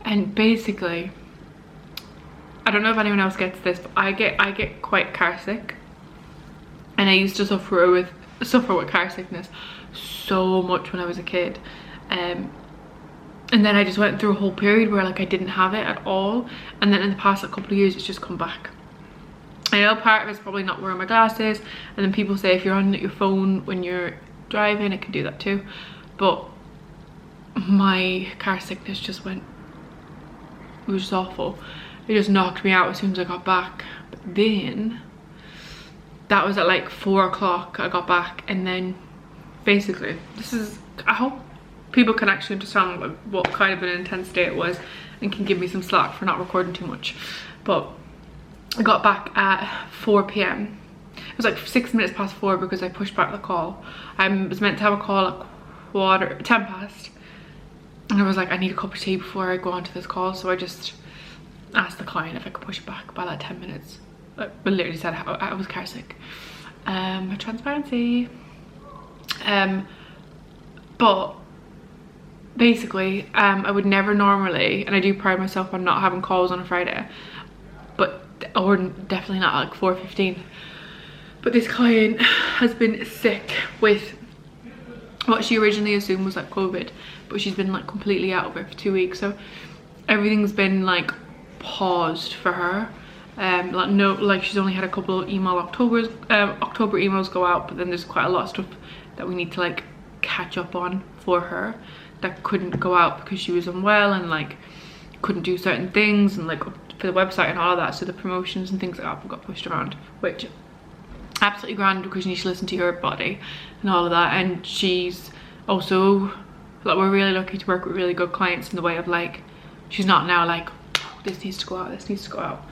and basically, I don't know if anyone else gets this, but I get quite car sick, and I used to suffer with car sickness so much when I was a kid, and then I just went through a whole period where like I didn't have it at all, and then in the past couple of years it's just come back. I know part of it's probably not wearing my glasses, and then people say if you're on your phone when you're driving it can do that too, but my car sickness just went, it was just awful. It just knocked me out as soon as I got back. But then that was at like 4 o'clock I got back, and then basically I hope people can actually understand like what kind of an intense day it was, and can give me some slack for not recording too much. But I got back at 4 p.m. It was like 6 minutes past 4 because I pushed back the call. I was meant to have a call at 10 past, and I was like, I need a cup of tea before I go on to this call, so I just asked the client if I could push it back by like 10 minutes. I literally said I was car sick. Transparency. But basically, I would never normally, and I do pride myself on not having calls on a Friday, or definitely not at like 4:15. But this client has been sick with what she originally assumed was like COVID, but she's been like completely out of it for 2 weeks, so everything's been like paused for her. Like she's only had a couple of October emails go out, but then there's quite a lot of stuff that we need to like catch up on for her that couldn't go out because she was unwell, and like couldn't do certain things, and like for the website and all of that, so the promotions and things like that got pushed around, which absolutely grand, because you need to listen to your body and all of that. And she's also like, we're really lucky to work with really good clients in the way of like, she's not now like, oh, this needs to go out, this needs to go out.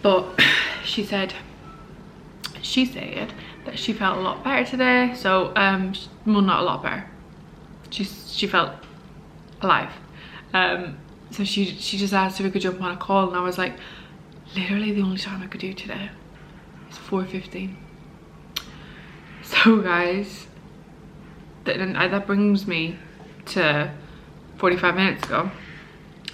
But she said that she felt a lot better today. So well, not a lot better, she felt alive. So she just asked if we could jump on a call, and I was like, literally the only time I could do today is 4:15. So guys, that brings me to 45 minutes ago.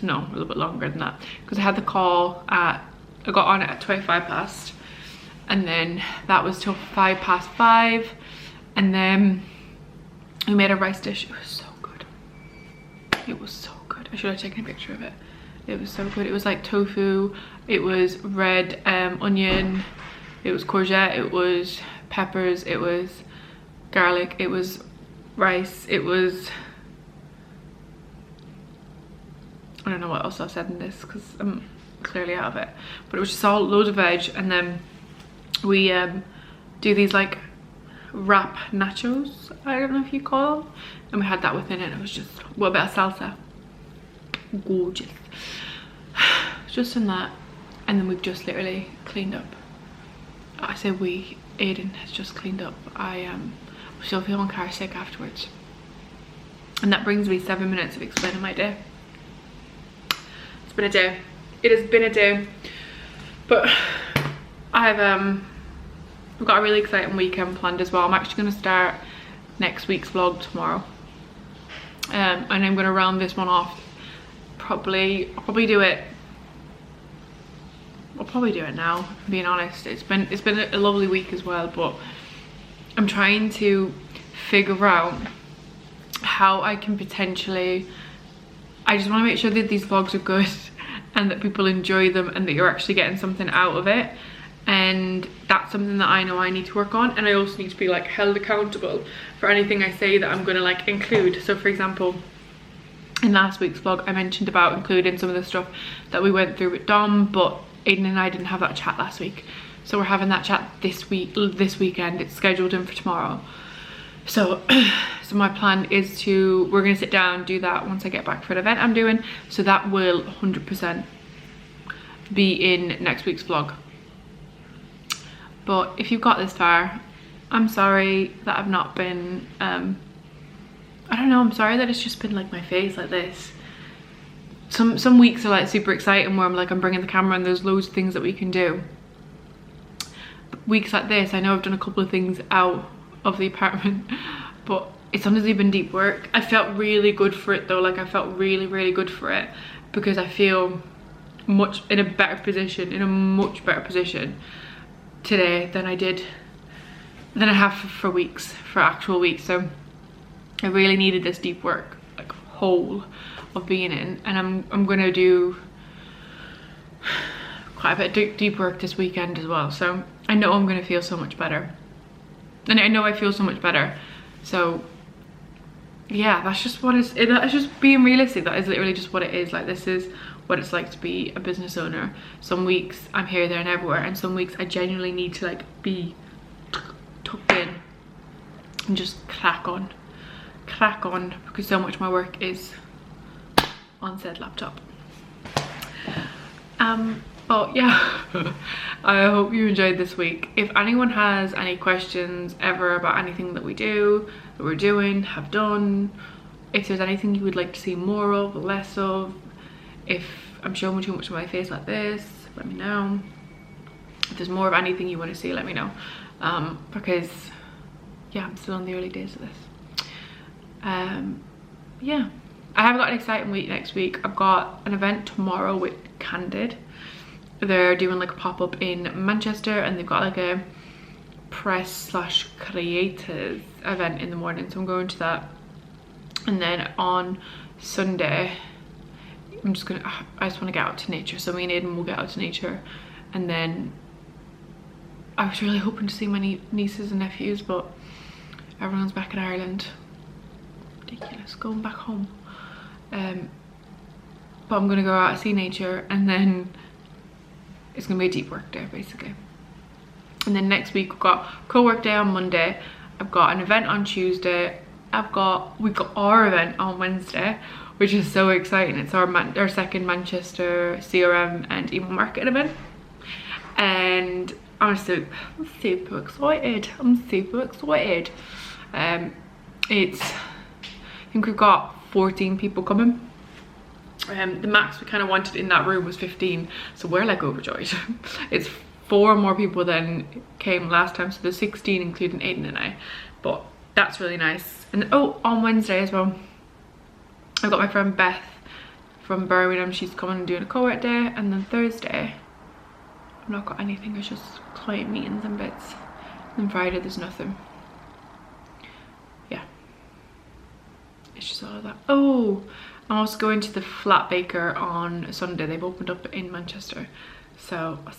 No, a little bit longer than that, because I had the call I got on it at 25 past, and then that was till 5:05, and then we made a rice dish. It was so good. It was so good. I should have taken a picture of it. It was so good. It was like tofu, it was red onion, it was courgette, it was peppers, it was garlic, it was rice, it was, I don't know what else I said in this because I'm clearly out of it, but it was just all loads of veg. And then we do these like wrap nachos, I don't know if you call them, and we had that within it. It was just, well, a bit of salsa, gorgeous. Just in that, and then we've just literally cleaned up. I say we, Aiden has just cleaned up. I was still feeling car sick afterwards. And that brings me 7 minutes of explaining my day. It's been a day. It has been a day. But I've got a really exciting weekend planned as well. I'm actually going to start next week's vlog tomorrow. And I'm going to round this one off. I'll probably do it. I'll probably do it now, being honest. It's been a lovely week as well, but I'm trying to figure out how I can potentially, I just want to make sure that these vlogs are good and that people enjoy them and that you're actually getting something out of it. and that's something that I know I need to work on. And I also need to be like held accountable for anything I say that I'm gonna like include. So for example, in last week's vlog I mentioned about including some of the stuff that we went through with Dom, but Aiden and I didn't have that chat last week, so we're having that chat this weekend. It's scheduled in for tomorrow. So so my plan is we're gonna sit down, do that once I get back for an event I'm doing, so that will 100% be in next week's vlog. But if you've got this far, I'm sorry that I've not been I don't know, I'm sorry that it's just been like my face like this. Some weeks are like super exciting where I'm bringing the camera and there's loads of things that we can do. But weeks like this, I know I've done a couple of things out of the apartment, but it's honestly been deep work. I felt really good for it though, like I felt really, really good for it, because I feel in a much better position today than I have for weeks, for actual weeks. So I really needed this deep work, like hole of being in, and I'm gonna do quite a bit of deep work this weekend as well. So I know I'm gonna feel so much better, and I know I feel so much better. So yeah, that's just being realistic. That is literally just what it is. Like, this is what it's like to be a business owner. Some weeks I'm here, there and everywhere, and some weeks I genuinely need to like be tucked in and just crack on, because so much of my work is on said laptop. But yeah, I hope you enjoyed this week. If anyone has any questions ever about anything that we do, that we're doing, have done, if there's anything you would like to see more of, less of, if I'm showing too much of my face like this, let me know. If there's more of anything you want to see, let me know. Because yeah, I'm still in the early days of this. Yeah, I have got an exciting week next week. I've got an event tomorrow with Candid. They're doing like a pop-up in Manchester, and they've got like a press / creators event in the morning, so I'm going to that. And then on Sunday I just want to get out to nature, so me and Aiden will get out to nature. And then I was really hoping to see my nieces and nephews, but everyone's back in Ireland. Ridiculous, going back home. But I'm gonna go out and see nature, and then it's gonna be a deep work day basically. And then next week we've got co-work day on Monday. I've got an event on Tuesday. We've got our event on Wednesday, which is so exciting. It's our second Manchester CRM and email marketing event, and I'm super excited. I think we've got 14 people coming. The max we kind of wanted in that room was 15, so we're like overjoyed. It's 4 more people than came last time, so there's 16 including Aiden and I, but that's really nice. And oh, on Wednesday as well, I've got my friend Beth from Birmingham. She's coming and doing a co-work day. And then Thursday I've not got anything, it's just client meetings and bits. And Friday there's nothing. Yeah, it's just all of that. Oh, I'm also going to the Flat Baker on Sunday. They've opened up in Manchester, so I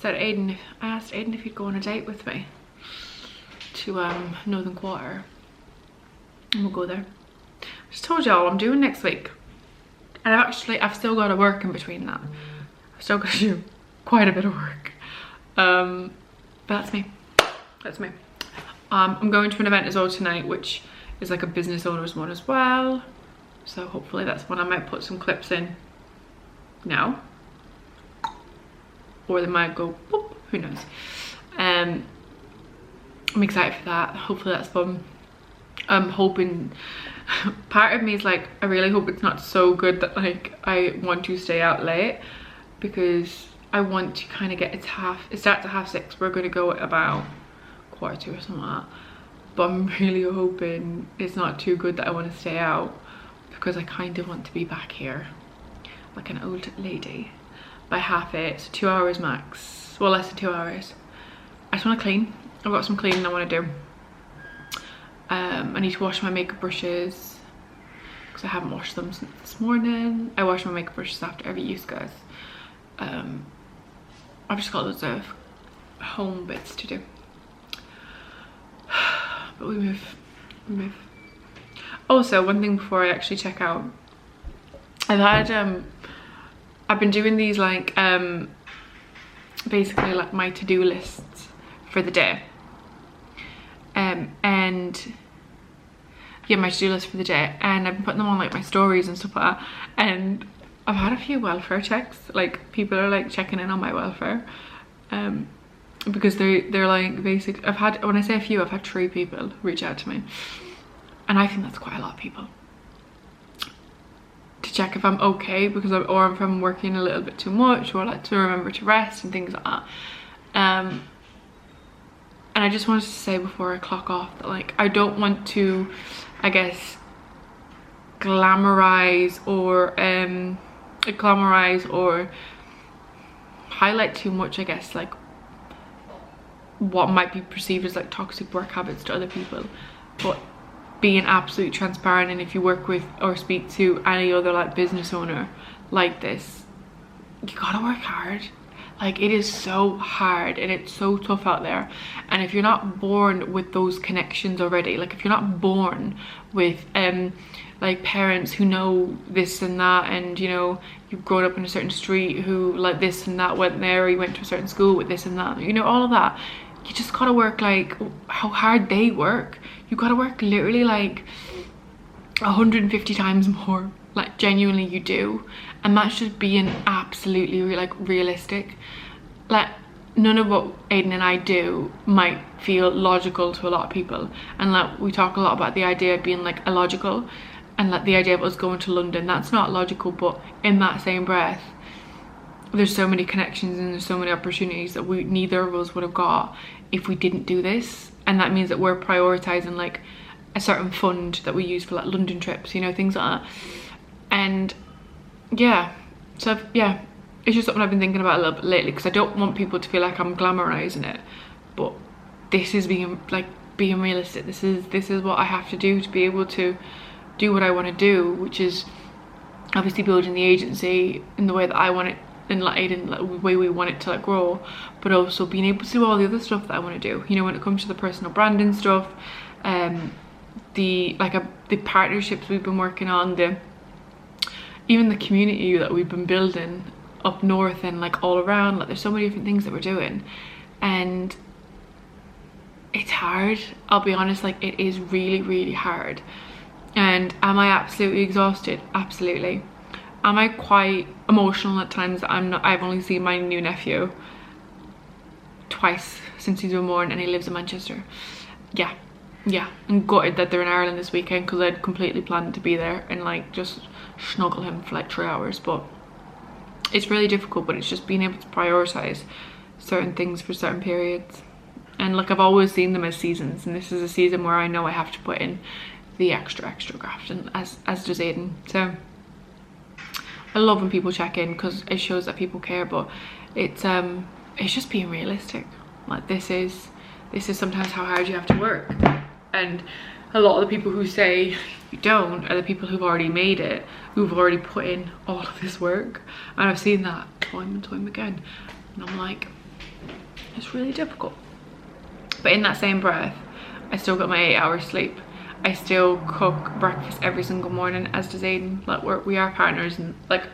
asked Aiden if he'd go on a date with me to Northern Quarter, and we'll go there. I just told y'all I'm doing next week, and I've still got to work in between that. I've still got to do quite a bit of work, but that's me. I'm going to an event as well tonight, which is like a business owners one as well, so hopefully that's one. I might put some clips in now, or they might go boop, who knows. I'm excited for that. Hopefully that's fun. I'm hoping, part of me is like, I really hope it's not so good that like I want to stay out late, because I want to kind of get it starts at 6:30. We're going to go at about 1:45 or something like that. But I'm really hoping it's not too good that I want to stay out, because I kind of want to be back here like an old lady by 8:30, so 2 hours max. Well, less than 2 hours. I just want to clean. I've got some cleaning I want to do. I need to wash my makeup brushes because I haven't washed them since this morning. I wash my makeup brushes after every use, guys. I've just got loads of home bits to do. But we move. Also, one thing before I actually check out, I've been doing these like basically like my to-do lists for the day, and yeah, my to-do list for the day, and I've been putting them on like my stories and stuff like that, and I've had a few welfare checks. Like, people are like checking in on my welfare, because they're like basic. When I say a few, I've had 3 people reach out to me, and I think that's quite a lot of people to check if I'm okay, because or if I'm working a little bit too much, or like to remember to rest and things like that. And I just wanted to say before I clock off that, like, I don't want to, I guess, glamorize or highlight too much, I guess, like what might be perceived as like toxic work habits to other people, but being absolutely transparent. And if you work with or speak to any other like business owner like this, you gotta work hard. Like, it is so hard and it's so tough out there. And if you're not born with those connections already, like if you're not born with like parents who know this and that, and you know, you've grown up in a certain street who like this and that went there, or you went to a certain school with this and that, you know, all of that, you just gotta work like how hard they work. You gotta work literally like 150 times more, like genuinely you do. And that's just being absolutely like realistic. Like, none of what Aiden and I do might feel logical to a lot of people, and like we talk a lot about the idea of being like illogical, and like the idea of us going to London, that's not logical. But in that same breath, there's so many connections and there's so many opportunities that neither of us would have got if we didn't do this. And that means that we're prioritizing like a certain fund that we use for like London trips, you know, things like that. And yeah, so yeah, it's just something I've been thinking about a little bit lately, because I don't want people to feel like I'm glamorizing it, but this is being realistic. This is what I have to do to be able to do what I want to do, which is obviously building the agency in the way that I want it, and like Aiden, like the way we want it to like grow, but also being able to do all the other stuff that I want to do, you know, when it comes to the personal branding stuff, the partnerships we've been working on, even the community that we've been building up north and like all around. Like, there's so many different things that we're doing, and it's hard. I'll be honest, like it is really, really hard. And am I absolutely exhausted? Absolutely. Am I quite emotional at times? I've only seen my new nephew twice since he's been born, and he lives in Manchester. Yeah, I'm gutted that they're in Ireland this weekend, because I'd completely planned to be there and like just snuggle him for like 3 hours. But it's really difficult, but it's just being able to prioritize certain things for certain periods. And like, I've always seen them as seasons, and this is a season where I know I have to put in the extra graft, and as does Aiden. So I love when people check in, because it shows that people care. But it's just being realistic. Like, this is sometimes how hard you have to work. And a lot of the people who say you don't are the people who've already made it, who've already put in all of this work. And I've seen that time and time again, and I'm like, it's really difficult. But in that same breath, I still got my 8 hours sleep. I still cook breakfast every single morning, as does Aiden. Like, we are partners, and like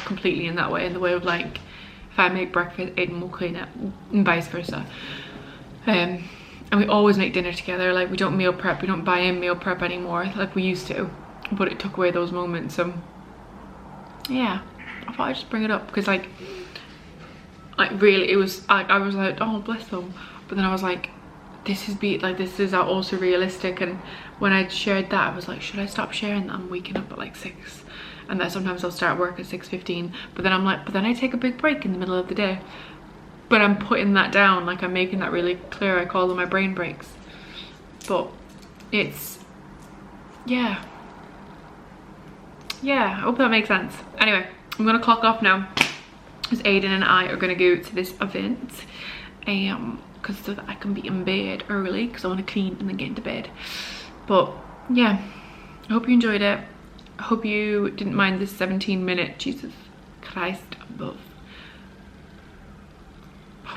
completely in that way, in the way of like, if I make breakfast, Aiden will clean it, and vice versa. And we always make dinner together. Like, we don't meal prep, we don't buy in meal prep anymore like we used to, but it took away those moments. So yeah, I thought I'd just bring it up, because like really, it was like, I was like, oh bless them, but then I was like, this is also realistic. And when I shared that, I was like, should I stop sharing that I'm waking up at like 6, and that sometimes I'll start work at 6:15, but then I'm like, but then I take a big break in the middle of the day. But I'm putting that down, like I'm making that really clear. I call them my brain breaks. But it's, yeah, I hope that makes sense. Anyway, I'm gonna clock off now, because Aiden and I are gonna go to this event, because so that I can be in bed early, because I want to clean and then get into bed. But yeah, I hope you enjoyed it. I hope you didn't mind this 17-minute, Jesus Christ above.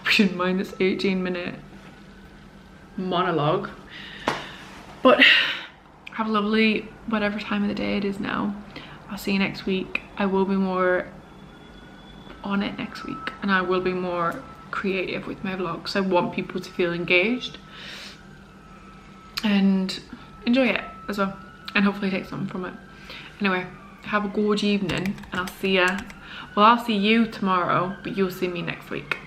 hope you didn't mind this 18-minute monologue. But have a lovely whatever time of the day it is now. I'll see you next week. I will be more on it next week, and I will be more creative with my vlogs. I want people to feel engaged and enjoy it as well, and hopefully take something from it. Anyway, have a gorgeous evening, and I'll see you tomorrow, but you'll see me next week.